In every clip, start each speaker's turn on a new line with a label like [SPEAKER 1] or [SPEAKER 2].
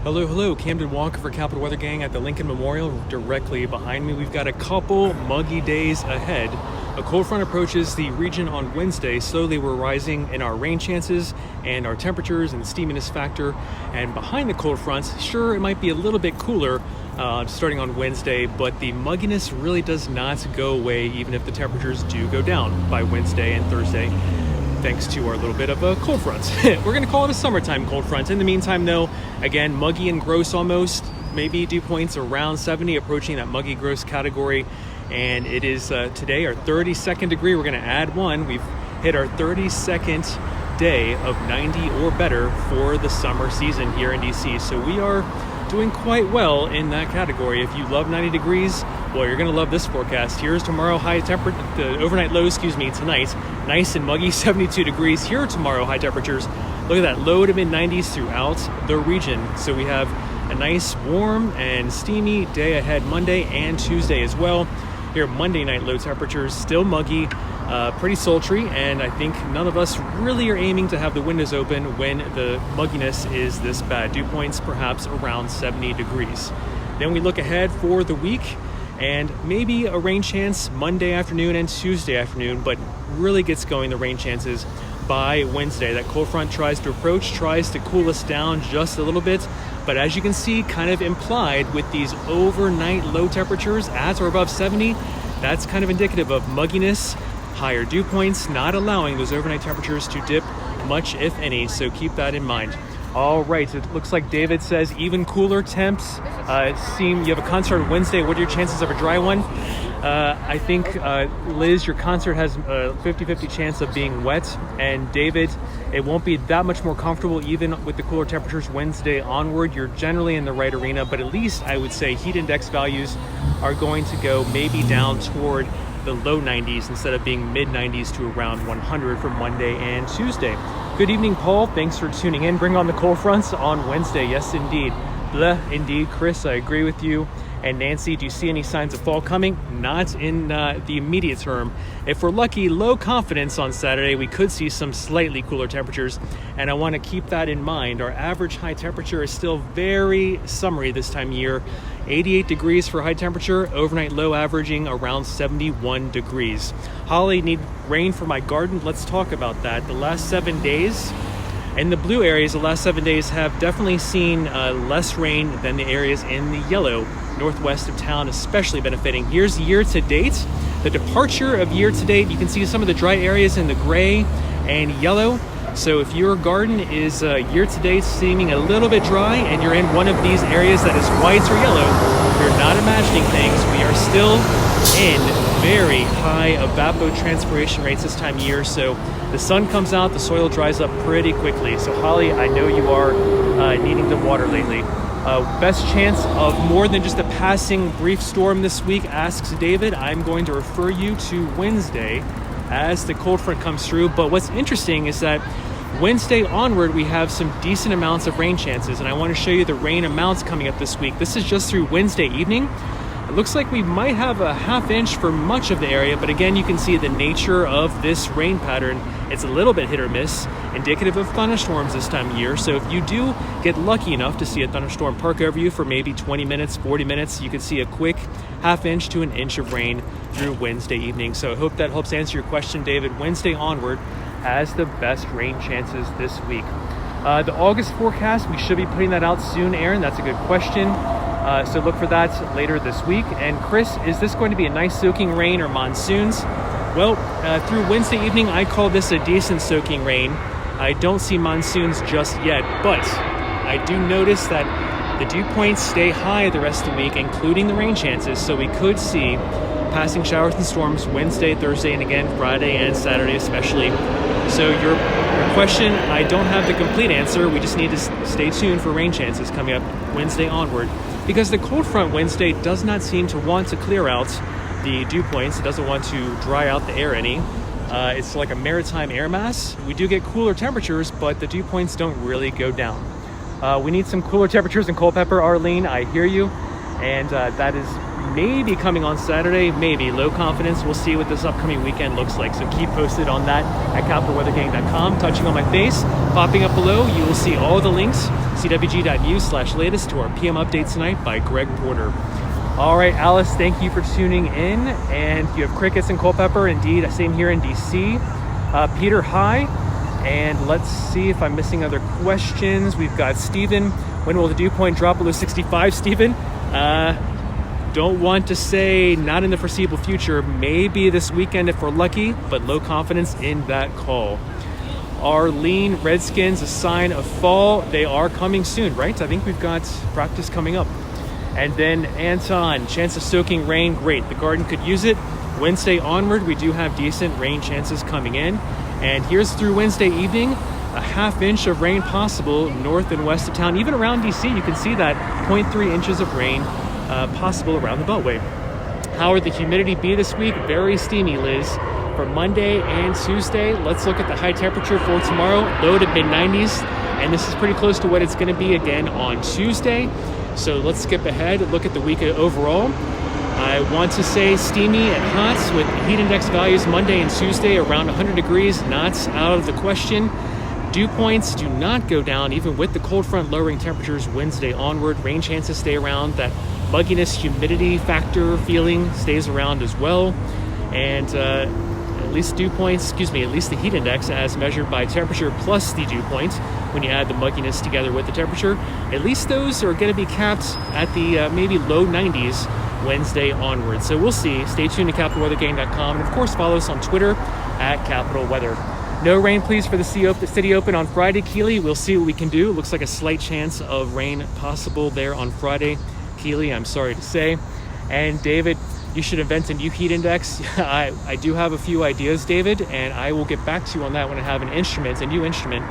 [SPEAKER 1] Hello, hello. Camden Walker for Capital Weather Gang at the Lincoln Memorial. Directly behind me, we've got a couple muggy days ahead. A cold front approaches the region on Wednesday. Slowly we're rising in our rain chances and our temperatures and steaminess factor. And behind the cold fronts, sure, it might be a little bit cooler starting on Wednesday, but the mugginess really does not go away even if the temperatures do go down by Wednesday and Thursday, thanks to our little bit of a cold front. We're going to call it a summertime cold front. In the meantime, though, again, muggy and gross almost, maybe dew points around 70, approaching that muggy gross category. And it is today our 32nd degree. We're going to add one. We've hit our 32nd day of 90 or better for the summer season here in DC. So we are doing quite well in that category. If you love 90 degrees, well, you're going to love this forecast. Here's tomorrow high temperature, the overnight low, tonight. Nice and muggy, 72 degrees. Here are tomorrow high temperatures. Look at that, low to mid 90s throughout the region. So we have a nice warm and steamy day ahead Monday and Tuesday as well. Here Monday night low temperatures, still muggy, pretty sultry, and I think none of us really are aiming to have the windows open when the mugginess is this bad. Dew points perhaps around 70 degrees. Then we look ahead for the week, and maybe a rain chance Monday afternoon and Tuesday afternoon, but really gets going, the rain chances, by Wednesday. That cold front tries to cool us down just a little bit, but as you can see, kind of implied with these overnight low temperatures at or above 70, that's kind of indicative of mugginess, higher dew points, not allowing those overnight temperatures to dip much, if any, so keep that in mind. All right, it looks like David says even cooler temps. You have a concert Wednesday. What are your chances of a dry one? I think, Liz, your concert has a 50-50 chance of being wet. And David, it won't be that much more comfortable even with the cooler temperatures Wednesday onward. You're generally in the right arena, but at least I would say heat index values are going to go maybe down toward the low 90s instead of being mid 90s to around 100 for Monday and Tuesday. Good evening, Paul. Thanks for tuning in. Bring on the cold fronts on Wednesday. Yes, indeed. Blah, indeed. Chris, I agree with you. And Nancy, do you see any signs of fall coming? Not in the immediate term. If we're lucky, low confidence on Saturday, we could see some slightly cooler temperatures. And I want to keep that in mind. Our average high temperature is still very summery this time of year. 88 degrees for high temperature, overnight low averaging around 71 degrees. Holly, need rain for my garden? Let's talk about that. The last 7 days, in the blue areas, the last 7 days have definitely seen less rain than the areas in the yellow, northwest of town, especially benefiting. Here's year to date. The departure of year to date, you can see some of the dry areas in the gray and yellow. So if your garden is year to date seeming a little bit dry and you're in one of these areas that is white or yellow, you're not imagining things. We are still in very high evapotranspiration rates this time of year. So the sun comes out, the soil dries up pretty quickly. So Holly, I know you are needing the water lately. Best chance of more than just a passing brief storm this week, asks David. I'm going to refer you to Wednesday as the cold front comes through. But what's interesting is that Wednesday onward, we have some decent amounts of rain chances, and I want to show you the rain amounts coming up this week. This is just through Wednesday evening. It looks like we might have a half inch for much of the area, but again, you can see the nature of this rain pattern. It's a little bit hit or miss, indicative of thunderstorms this time of year. So if you do get lucky enough to see a thunderstorm park over you for maybe 20 minutes, 40 minutes, you could see a quick half inch to an inch of rain through Wednesday evening. So I hope that helps answer your question, David. Wednesday onward has the best rain chances this week. The August forecast, we should be putting that out soon, Aaron. That's a good question. So look for that later this week. And Chris, is this going to be a nice soaking rain or monsoons? Well, through Wednesday evening, I call this a decent soaking rain. I don't see monsoons just yet, but I do notice that the dew points stay high the rest of the week, including the rain chances. So we could see passing showers and storms Wednesday, Thursday, and again Friday and Saturday especially. So your question, I don't have the complete answer. We just need to stay tuned for rain chances coming up Wednesday onward, because the cold front Wednesday does not seem to want to clear out the dew points. It doesn't want to dry out the air any. It's like a maritime air mass. We do get cooler temperatures, but the dew points don't really go down. We need some cooler temperatures in Culpeper, Arlene. I hear you. And that is maybe coming on Saturday, maybe. Low confidence. We'll see what this upcoming weekend looks like. So keep posted on that at capitalweathergang.com. Touching on my face, popping up below, you will see all the links. CWG.news/latest to our PM update tonight by Greg Porter. All right, Alice, thank you for tuning in. And you have crickets and Culpeper. Indeed, same here in DC. Peter, hi. And let's see if I'm missing other questions. We've got Stephen. When will the dew point drop below 65, Stephen? Don't want to say not in the foreseeable future. Maybe this weekend if we're lucky, but low confidence in that call. Arlene, Redskins, a sign of fall. They are coming soon, right? I think we've got practice coming up. And then Anton, chance of soaking rain. Great, the garden could use it. Wednesday onward, we do have decent rain chances coming in. And here's through Wednesday evening, a ½ inch of rain possible north and west of town. Even around DC, you can see that 0.3 inches of rain possible around the Beltway. How will the humidity be this week? Very steamy, Liz. For Monday and Tuesday, let's look at the high temperature for tomorrow. Low to mid-90s, and this is pretty close to what it's going to be again on Tuesday. So let's skip ahead, look at the week overall. I want to say steamy and hot with heat index values Monday and Tuesday around 100 degrees, not out of the question. Dew points do not go down even with the cold front lowering temperatures Wednesday onward. Rain chances stay around. That mugginess, humidity factor feeling stays around as well. And at least dew points, at least the heat index as measured by temperature plus the dew point, when you add the mugginess together with the temperature, at least those are going to be capped at the maybe low 90s Wednesday onward. So we'll see. Stay tuned to capitalweathergang.com, and of course follow us on Twitter at Capital Weather. No rain, please, for the City Open on Friday, Keeley. We'll see what we can do. It looks like a slight chance of rain possible there on Friday, Keeley, I'm sorry to say. And David, you should invent a new heat index. I do have a few ideas, David, and I will get back to you on that when I have a new instrument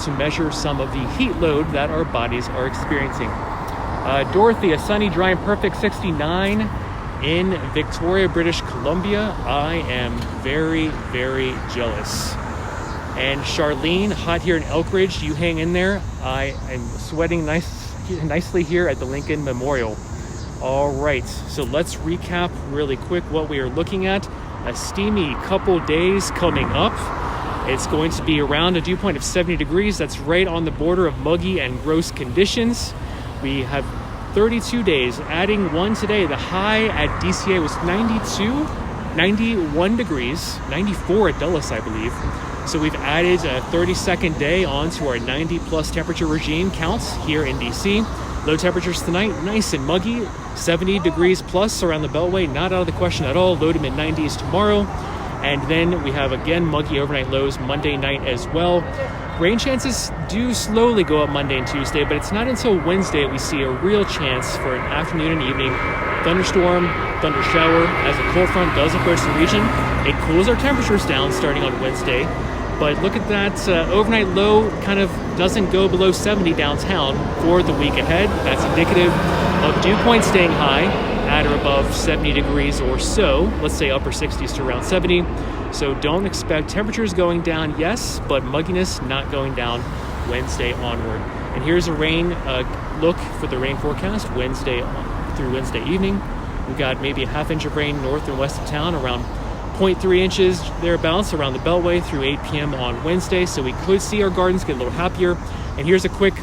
[SPEAKER 1] to measure some of the heat load that our bodies are experiencing. Dorothy, a sunny, dry, and perfect 69 in Victoria, British Columbia. I am very, very jealous. And Charlene, hot here in Elkridge. You hang in there. I am sweating nicely here at the Lincoln Memorial. All right, so let's recap really quick what we are looking at. A steamy couple days coming up. It's going to be around a dew point of 70 degrees. That's right on the border of muggy and gross conditions. We have 32 days, adding one today. The high at DCA was 91 degrees, 94 at Dulles, I believe. So we've added a 32nd day onto our 90-plus temperature regime counts here in DC. Low temperatures tonight, nice and muggy, 70 degrees plus around the Beltway, not out of the question at all. Low to mid-90s tomorrow. And then we have, again, muggy overnight lows Monday night as well. Rain chances do slowly go up Monday and Tuesday, but it's not until Wednesday we see a real chance for an afternoon and evening thunderstorm, thunder shower as a cold front does approach the region. It cools our temperatures down starting on Wednesday. But look at that overnight low kind of doesn't go below 70 downtown for the week ahead. That's indicative of dew points staying high at or above 70 degrees or so. Let's say upper 60s to around 70. So don't expect temperatures going down, yes, but mugginess not going down Wednesday onward. And here's a rain look for the rain forecast Wednesday through Wednesday evening. We've got maybe a ½ inch of rain north and west of town, around 0.3 inches thereabouts around the Beltway through 8 p.m. on Wednesday. So we could see our gardens get a little happier. And here's a quick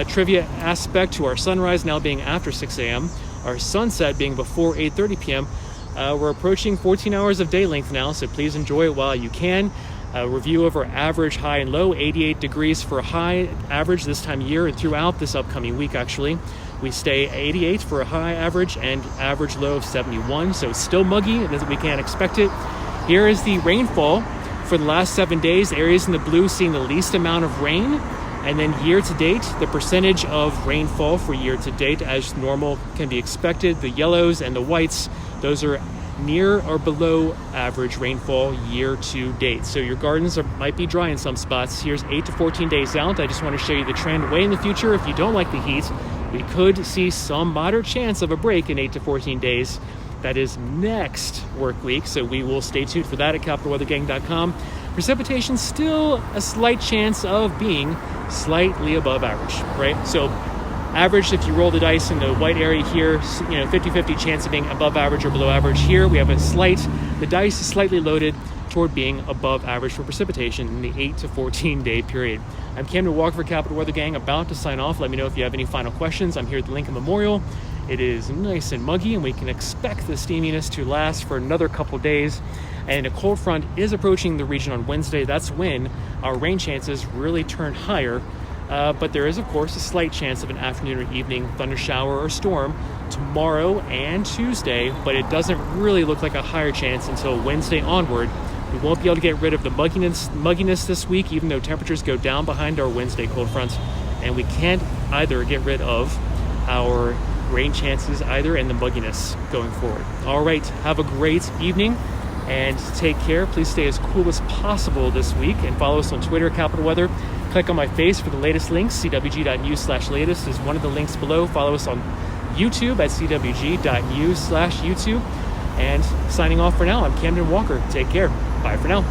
[SPEAKER 1] trivia aspect to our sunrise now being after 6 a.m., our sunset being before 8:30 p.m. We're approaching 14 hours of day length now, so please enjoy it while you can. Review of our average high and low, 88 degrees for a high average this time of year and throughout this upcoming week, actually. We stay 88 for a high average and average low of 71, so it's still muggy, and we can't expect it. Here is the rainfall for the last 7 days. Areas in the blue seeing the least amount of rain. And then year to date, the percentage of rainfall for year to date as normal can be expected. The yellows and the whites, those are near or below average rainfall year to date. So your gardens might be dry in some spots. Here's 8 to 14 days out. I just want to show you the trend way in the future. If you don't like the heat, we could see some moderate chance of a break in 8 to 14 days. That is next work week, so we will stay tuned for that at capitalweathergang.com. Precipitation still a slight chance of being slightly above average, right? So Average, if you roll the dice in the white area here, 50-50 chance of being above average or below average. Here we have the dice is slightly loaded toward being above average for precipitation in the 8 to 14 day period. I'm Camden Walker for Capital Weather Gang, about to sign off. Let me know if you have any final questions. I'm here at the Lincoln Memorial. It is nice and muggy, and we can expect the steaminess to last for another couple days. And a cold front is approaching the region on Wednesday. That's when our rain chances really turn higher. But there is, of course, a slight chance of an afternoon or evening thunder shower or storm tomorrow and Tuesday, but it doesn't really look like a higher chance until Wednesday onward. We won't be able to get rid of the mugginess this week, even though temperatures go down behind our Wednesday cold front. And we can't either get rid of our rain chances either and the mugginess going forward. All right, have a great evening and take care. Please stay as cool as possible this week and follow us on Twitter, Capital Weather. Click on my face for the latest links. CWG.news/latest is one of the links below. Follow us on YouTube at CWG.news/YouTube. And signing off for now, I'm Camden Walker. Take care. Bye for now.